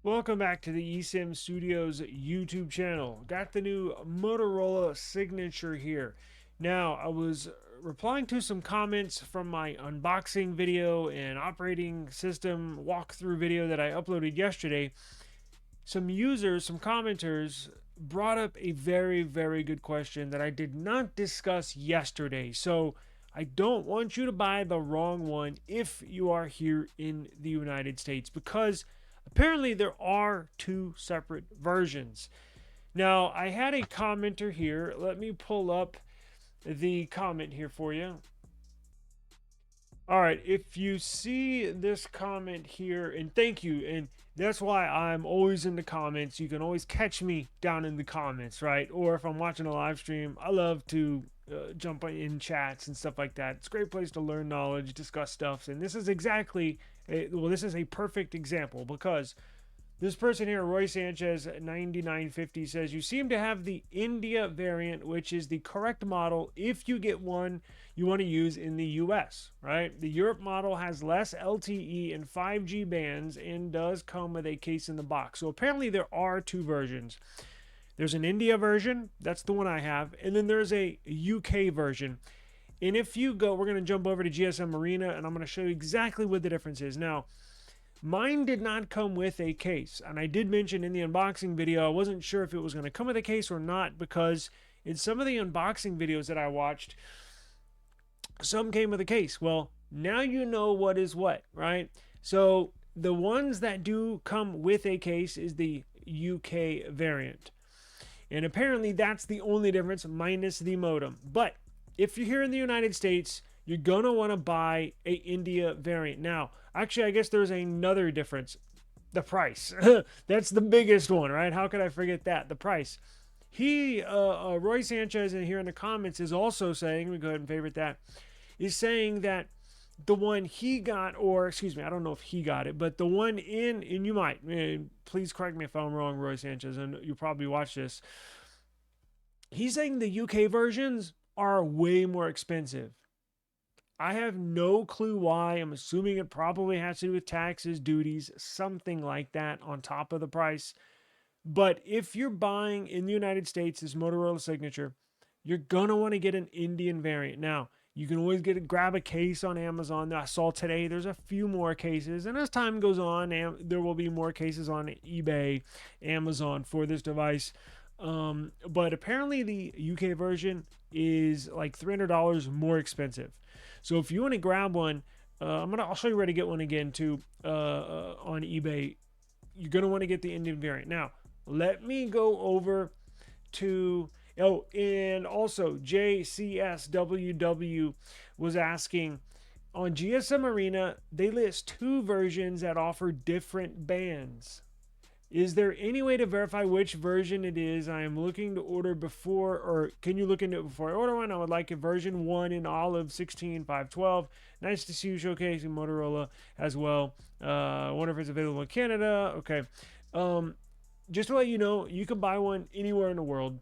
Welcome back to the eSIMstudios YouTube channel. Got the new Motorola Signature here. Now, I was replying to some comments from my unboxing video and operating system walkthrough video that I uploaded yesterday. Some users, some commenters brought up a very good question that I did not discuss yesterday. So, I don't want you to buy the wrong one if you are here in the United States, because apparently there are two separate versions. Now, I had a commenter here. Let me pull up the comment here for you. All right, if you see this comment here, and thank you, and that's why I'm always in the comments. You can always catch me down in the comments, right? Or if I'm watching a live stream, I love to jump in chats and stuff like that. It's a great place to learn knowledge, discuss stuff, and this is exactly, this is a perfect example, because this person here, Roy Sanchez 9950, says, you seem to have the India variant, which is the correct model if you get one you want to use in the US, right? The Europe model has less LTE and 5G bands and does come with a case in the box. So apparently there are two versions. There's an India version, that's the one I have, and then there's a UK version. And if you go, we're going to jump over to GSM Arena, and I'm going to show you exactly what the difference is. Now, mine did not come with a case, and I did mention in the unboxing video I wasn't sure if it was going to come with a case or not, because in some of the unboxing videos that I watched, some came with a case. Well, now you know what is what, right? So the ones that do come with a case is the UK variant, and apparently that's the only difference, minus the modem. But if you're here in the United States, you're going to want to buy a India variant. Now, actually, I guess there's another difference. The price. That's the biggest one, right? How could I forget that? The price. Roy Sanchez, in here in the comments, is also saying, let me go ahead and favorite that, is saying that the one he got, or excuse me, I don't know if he got it, but the one and you might, please correct me if I'm wrong, Roy Sanchez, and you probably watch this. He's saying the UK versions are way more expensive. I have no clue why. I'm assuming it probably has to do with taxes, duties, something like that on top of the price. But if you're buying in the United States this Motorola Signature, you're going to want to get an Indian variant. Now, you can always grab a case on Amazon. I saw today there's a few more cases, and as time goes on, there will be more cases on eBay, Amazon for this device. But apparently the UK version is like $300 more expensive. So if you want to grab one, I'll show you where to get one again too on eBay. You're gonna want to get the Indian variant. Now, let me go over to and also JCSWW was asking, on GSM Arena they list two versions that offer different bands. Is there any way to verify which version it is? I am looking to order before, or can you look into it before I order one? I would like a version 1 in olive 16512. Nice to see you showcasing Motorola as well. I wonder if it's available in Canada. Okay. Just to let you know, you can buy one anywhere in the world.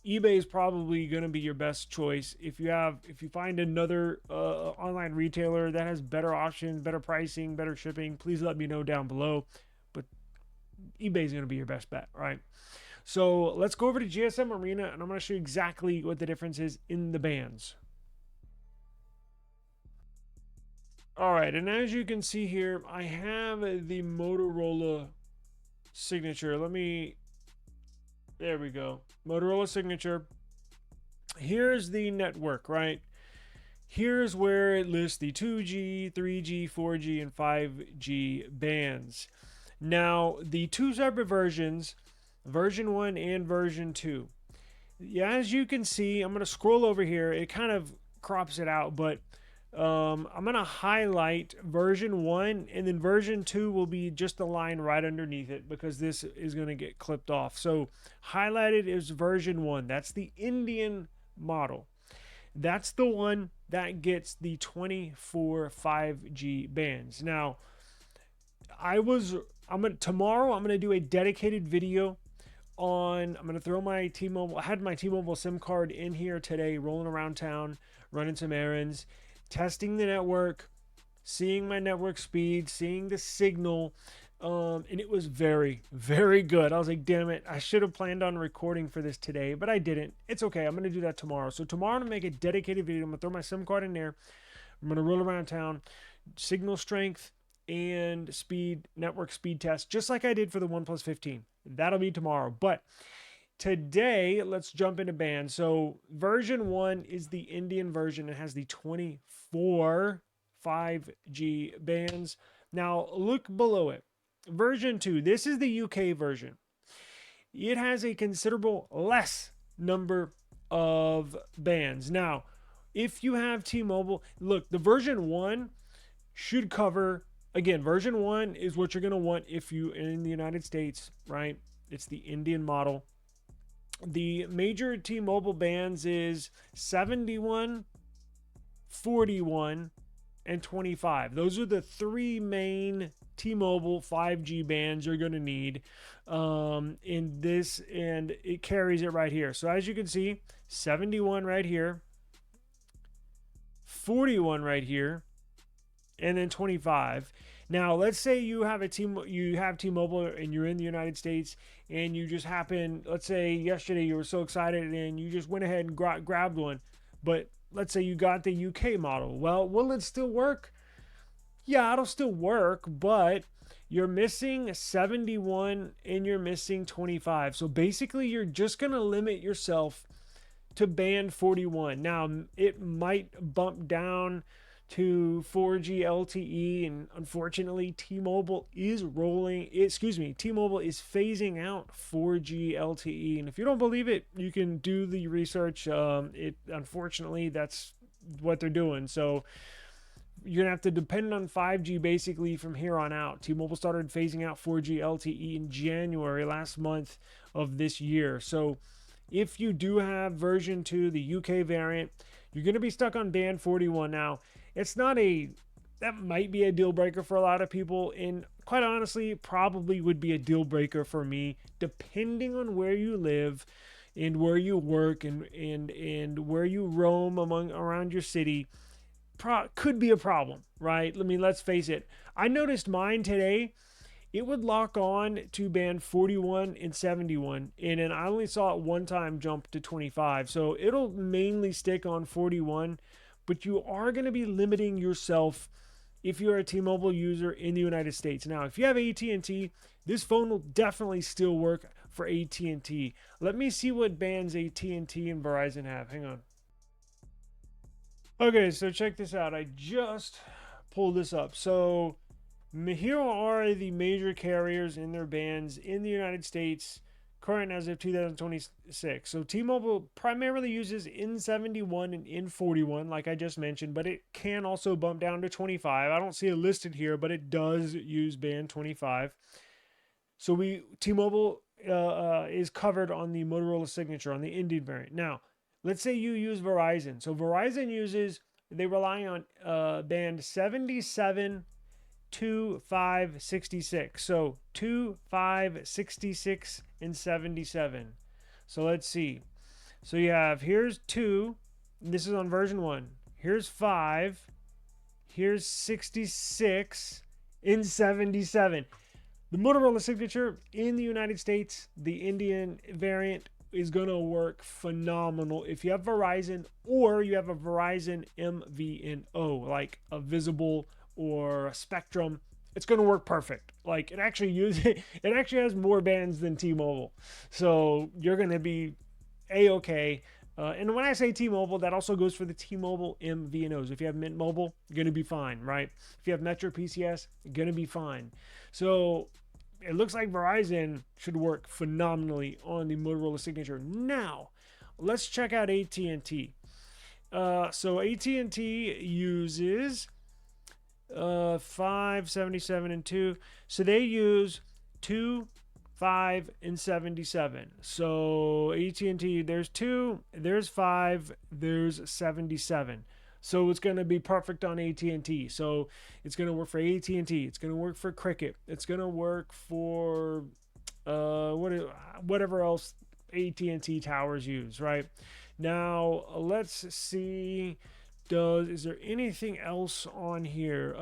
eBay is probably going to be your best choice. If you find another online retailer that has better options, better pricing, better shipping, please let me know down below. But eBay is going to be your best bet, right? So let's go over to GSM Arena, and I'm going to show you exactly what the difference is in the bands. All right, and as you can see here, I have the Motorola Signature. There we go. Motorola Signature. Here's the network, right? Here's where it lists the 2G, 3G, 4G, and 5G bands. Now, the two separate versions, version 1 and version 2. As you can see, I'm going to scroll over here. It kind of crops it out, but I'm going to highlight version 1, and then version 2 will be just the line right underneath it, because this is going to get clipped off. So highlighted is version 1. That's the Indian model. That's the one that gets the 24 5G bands. Now, tomorrow I'm gonna do a dedicated video on. I'm gonna throw my T-Mobile. I had my T-Mobile SIM card in here today, rolling around town, running some errands, testing the network, seeing my network speed, seeing the signal, And it was very, very good. I was like, damn it, I should have planned on recording for this today, but I didn't. It's okay. I'm going to do that tomorrow. So tomorrow I'm going to make a dedicated video. I'm going to throw my SIM card in there. I'm going to roll around town, signal strength and speed, network speed test, just like I did for the OnePlus 15. That'll be tomorrow. But today, let's jump into bands. So version 1 is the Indian version. It has the 24 5G bands. Now look below it. Version 2, this is the UK version. It has a considerable less number of bands. Now, if you have T-Mobile, look, the version 1 should cover, again, version 1 is what you're going to want if you in the United States, right? It's the Indian model. The major T-Mobile bands is 71, 41, and 25. Those are the three main T-Mobile 5G bands you're going to need in this, and it carries it right here. So as you can see, 71 right here, 41 right here, and then 25. Now, let's say you have T-Mobile and you're in the United States and you just happen, let's say yesterday you were so excited and you just went ahead and grabbed one, but let's say you got the UK model. Well, will it still work? Yeah, it'll still work, but you're missing 71 and you're missing 25. So basically you're just going to limit yourself to band 41. Now, it might bump down to 4G LTE, and unfortunately T-Mobile is T-Mobile is phasing out 4G LTE, and if you don't believe it, you can do the research. Unfortunately, that's what they're doing. So you're gonna have to depend on 5G basically from here on out. T-Mobile started phasing out 4G LTE in January last month of this year. So if you do have version 2, the UK variant, you're gonna be stuck on band 41. Now, that might be a deal breaker for a lot of people, and quite honestly, probably would be a deal breaker for me, depending on where you live and where you work and where you roam around your city. Could be a problem, right? I mean, let's face it. I noticed mine today. It would lock on to band 41 and 71, and then I only saw it one time jump to 25. So it'll mainly stick on 41. But you are going to be limiting yourself if you're a T-Mobile user in the United States. Now, if you have AT&T, this phone will definitely still work for AT&T. Let me see what bands AT&T and Verizon have. Hang on. Okay, so check this out. I just pulled this up. So here are the major carriers in their bands in the United States, current as of 2026. So T-Mobile primarily uses N71 and N41, like I just mentioned, but it can also bump down to 25. I don't see it listed here, but it does use band 25. So T-Mobile is covered on the Motorola Signature, on the Indian variant. Now, let's say you use Verizon. So Verizon they rely on band 77 2, 5, 66. So 2, 5, 66, and 77. So let's see. So you have, here's 2. This is on version 1. Here's 5. Here's 66 and 77. The Motorola Signature in the United States, the Indian variant, is going to work phenomenal if you have Verizon or you have a Verizon MVNO, like a Visible or a Spectrum. It's going to work perfect. Like it actually has more bands than T-Mobile. So you're going to be A-okay. And when I say T-Mobile, that also goes for the T-Mobile MVNOs. If you have Mint Mobile, you're going to be fine, right? If you have Metro PCS, you're going to be fine. So it looks like Verizon should work phenomenally on the Motorola Signature. Now, let's check out AT&T. So AT&T uses 5, 77, and 2. So they use 2, 5, and 77. So AT&T, there's 2, there's 5, there's 77. So it's going to be perfect on AT&T. So it's going to work for AT&T. It's going to work for Cricket. It's going to work for whatever else AT&T towers use, right? Now, let's see. is there anything else on here?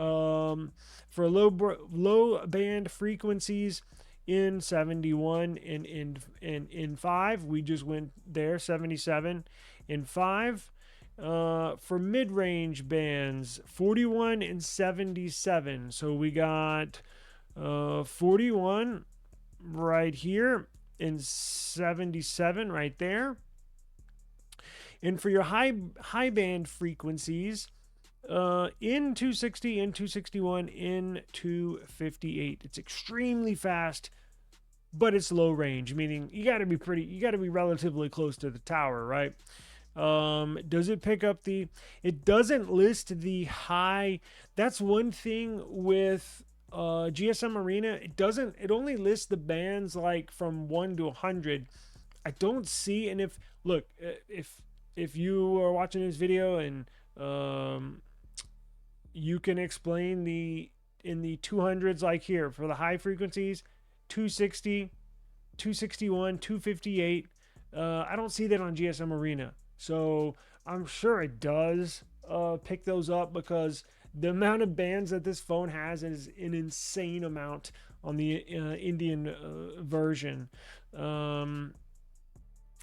For low band frequencies in 71 and in 5, we just went there, 77 in 5. For mid-range bands, 41 and 77. So we got 41 right here and 77 right there. And for your high band frequencies, in 260, in 261, in 258. It's extremely fast, but it's low range, meaning you got to be relatively close to the tower, right? Does it pick up it doesn't list the high. That's one thing with GSM Arena. It only lists the bands like from 1 to 100. I don't see, and if you are watching this video and you can explain in the 200s, like here for the high frequencies, 260, 261, 258. I don't see that on GSM Arena. So I'm sure it does pick those up, because the amount of bands that this phone has is an insane amount on the Indian version.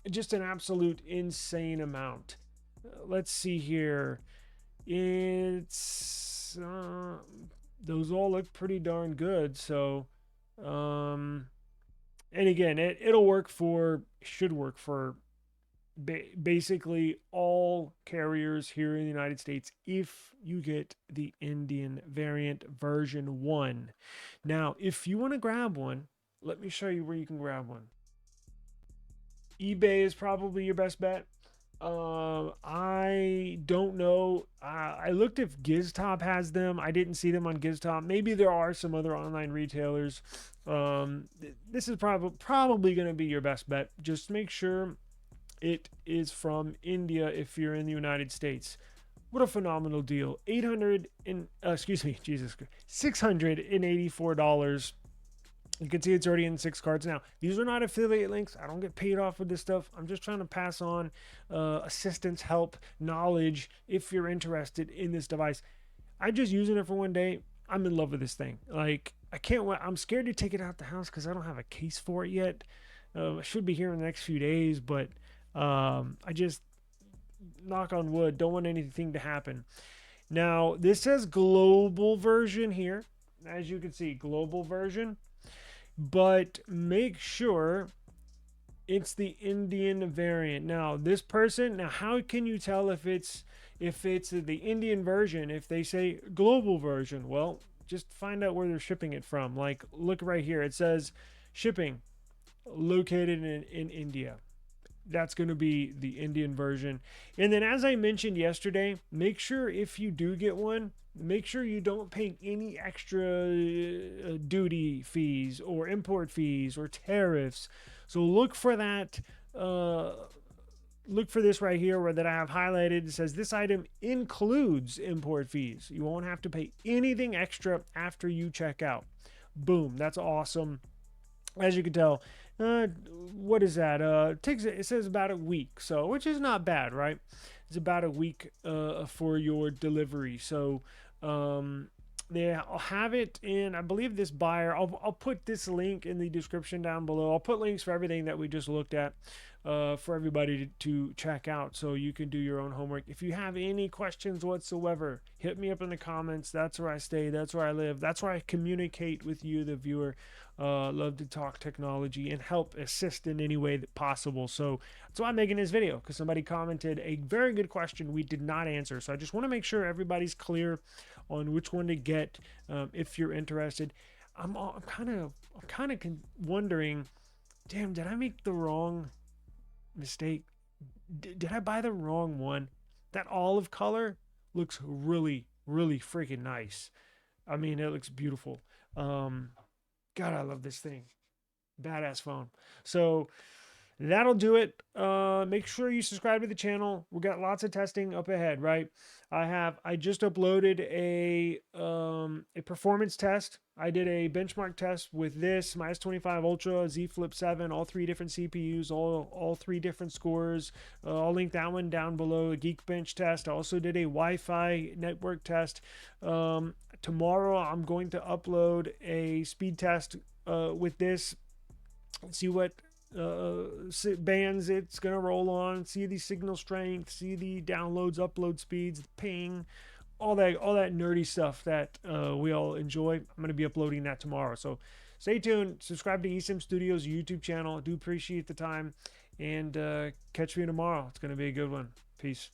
Just an absolute insane amount. Let's see here. It's those all look pretty darn good. So, and again, should work for basically all carriers here in the United States if you get the Indian variant version 1. Now, if you want to grab one, let me show you where you can grab one. eBay is probably your best bet. I don't know. I looked if GizTop has them. I didn't see them on GizTop. Maybe there are some other online retailers. This is probably going to be your best bet. Just make sure it is from India if you're in the United States. What a phenomenal deal. $684. You can see it's already in 6 cards now. These are not affiliate links. I don't get paid off with this stuff. I'm just trying to pass on assistance, help, knowledge if you're interested in this device. I'm just using it for one day. I'm in love with this thing. Like, I can't wait. I'm scared to take it out the house because I don't have a case for it yet. I should be here in the next few days, but I just, knock on wood, don't want anything to happen. Now, this says global version here. As you can see, global version. But make sure it's the Indian variant. Now, how can you tell if it's the Indian version if they say global version? Well, just find out where they're shipping it from. Like, look right here. It says shipping located in India. That's going to be the Indian version. And then, as I mentioned yesterday, make sure if you do get one, make sure you don't pay any extra duty fees or import fees or tariffs. So look for that. Look for this right here where that I have highlighted. It says this item includes import fees. You won't have to pay anything extra after you check out. Boom. That's awesome. As you can tell, what is that? It says about a week, so which is not bad, right? It's about a week for your delivery. So I'll have it in, I believe, this buyer. I'll put this link in the description down below. I'll put links for everything that we just looked at for everybody to check out, so you can do your own homework. If you have any questions whatsoever, hit me up in the comments. That's where I stay. That's where I live. That's where I communicate with you, the viewer. Love to talk technology and help assist in any way that possible. So that's why I'm making this video, because somebody commented a very good question we did not answer. So I just want to make sure everybody's clear on which one to get if you're interested. I'm kind of wondering, damn, did I make the wrong mistake? Did I buy the wrong one? That olive color looks really, really freaking nice. I mean, it looks beautiful. God, I love this thing. Badass phone. So that'll do it. Make sure you subscribe to the channel. We got lots of testing up ahead, right? I just uploaded a performance test. I did a benchmark test with this, my S23 Ultra, Z Flip 7, all three different CPUs, all three different scores. I'll link that one down below. A Geekbench test. I also did a Wi-Fi network test. Tomorrow I'm going to upload a speed test with this. See what bands it's gonna roll on, see the signal strength, see the downloads, upload speeds, the ping, all that nerdy stuff that we all enjoy. I'm gonna be uploading that tomorrow, so stay tuned. Subscribe to eSIMstudios YouTube channel. I do appreciate the time, and catch me tomorrow. It's gonna be a good one. Peace.